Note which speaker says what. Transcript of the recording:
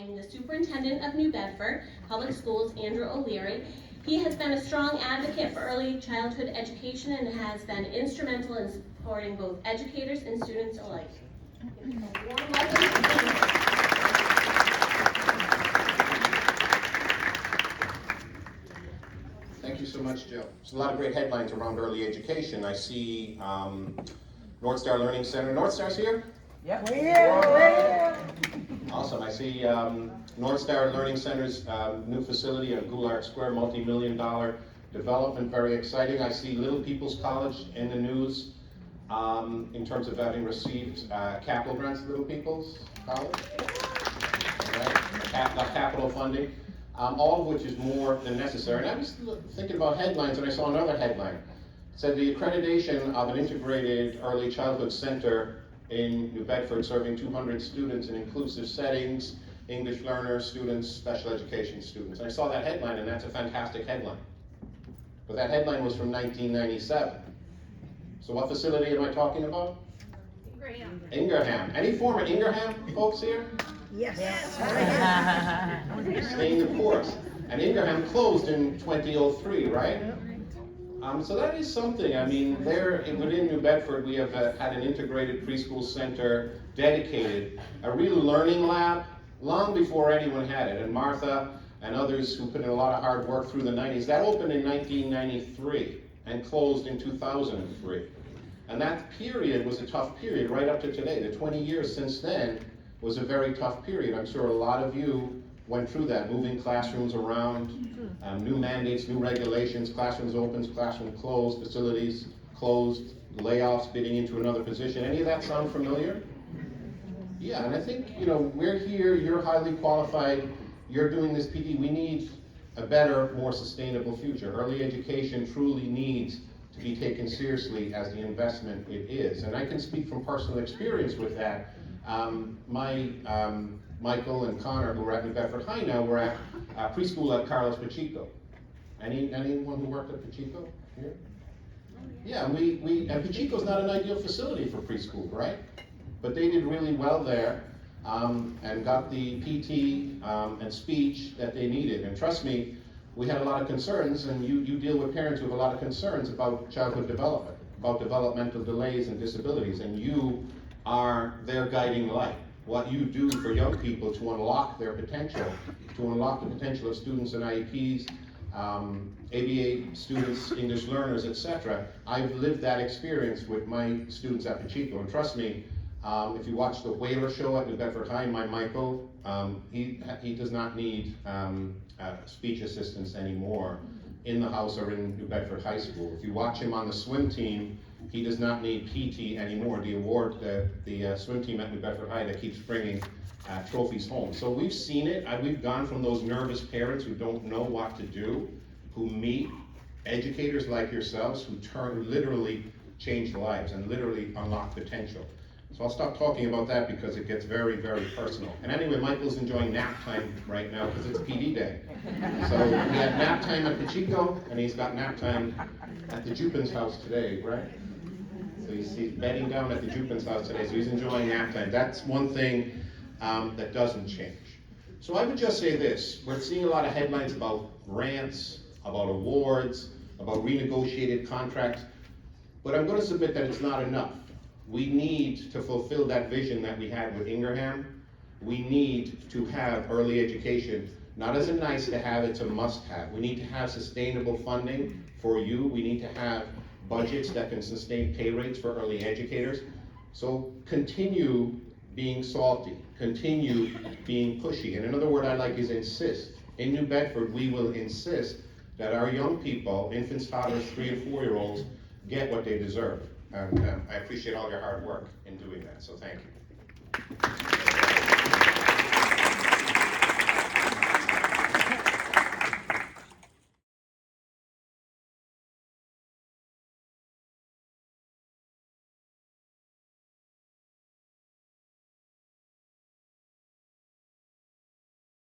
Speaker 1: welcoming the Superintendent of New Bedford Public Schools, Andrew O'Leary. He has been a strong advocate for early childhood education and has been instrumental in supporting both educators and students alike.
Speaker 2: Thank you so much, Jill. There's a lot of great headlines around early education. I see NorthStar Learning Center. NorthStar's here?
Speaker 3: Yep. Yeah.
Speaker 2: Awesome. I see NorthStar Learning Centers new facility on Goulart Square, multi-million-dollar development, very exciting. I see Little People's College in the news in terms of having received capital grants, Little People's College, right? The capital funding. All of which is more than necessary. And I was thinking about headlines, and I saw another headline. It said the accreditation of an integrated early childhood center in New Bedford serving 200 students in inclusive settings, English learners, students, special education students. And I saw that headline, and that's a fantastic headline. But that headline was from 1997. So what facility am I talking about?
Speaker 1: Ingraham.
Speaker 2: Ingraham. Any former Ingraham folks here?
Speaker 3: Yes.
Speaker 2: Staying the course. And Ingraham closed in 2003, right? So that is something. I mean, there within New Bedford, we have had an integrated preschool center dedicated, a real learning lab, long before anyone had it. And Martha and others who put in a lot of hard work through the 90s, that opened in 1993 and closed in 2003. And that period was a tough period right up to today. The 20 years since then was a very tough period. I'm sure a lot of you went through that, moving classrooms around, new mandates, new regulations, classrooms opens, classrooms closed, facilities closed, layoffs, bidding into another position. Any of that sound familiar? Yeah, and I think, you know, we're here, you're highly qualified, you're doing this PD. We need a better, more sustainable future. Early education truly needs to be taken seriously as the investment it is. And I can speak from personal experience with that. Michael and Connor, who are at New Bedford High now, were at preschool at Carlos Pacheco. Anyone who worked at Pacheco here? Yeah, and Pacheco's not an ideal facility for preschool, right? But they did really well there and got the PT and speech that they needed. And trust me, we had a lot of concerns, and you deal with parents who have a lot of concerns about childhood development, about developmental delays and disabilities, and you are their guiding light. What you do for young people to unlock their potential, to unlock the potential of students in IEPs, ABA students, English learners, etc. I've lived that experience with my students at Pacheco, and trust me, if you watch the Whaler show at New Bedford High, my Michael, he does not need speech assistance anymore in the house or in New Bedford High School. If you watch him on the swim team, he does not need PT anymore. The award, the swim team at New Bedford High that keeps bringing trophies home. So we've seen it. We've gone from those nervous parents who don't know what to do, who meet educators like yourselves who literally change lives and literally unlock potential. So I'll stop talking about that because it gets very, very personal. And anyway, Michael's enjoying nap time right now because it's PD day. So he had nap time at Pacheco, and he's got nap time at the Jupin's house today, right? So he's bedding down at the Jupin's house today, so he's enjoying nap time. That's one thing that doesn't change. So I would just say this, we're seeing a lot of headlines about grants, about awards, about renegotiated contracts, but I'm going to submit that it's not enough. We need to fulfill that vision that we had with Ingraham. We need to have early education, not as a nice to have, it's a must have. We need to have sustainable funding for you. We need to have budgets that can sustain pay rates for early educators. So continue being salty, continue being pushy. And another word I like is insist. In New Bedford, we will insist that our young people, infants, toddlers, 3 and 4-year-olds, get what they deserve. And I appreciate all your hard work in doing that, so thank you.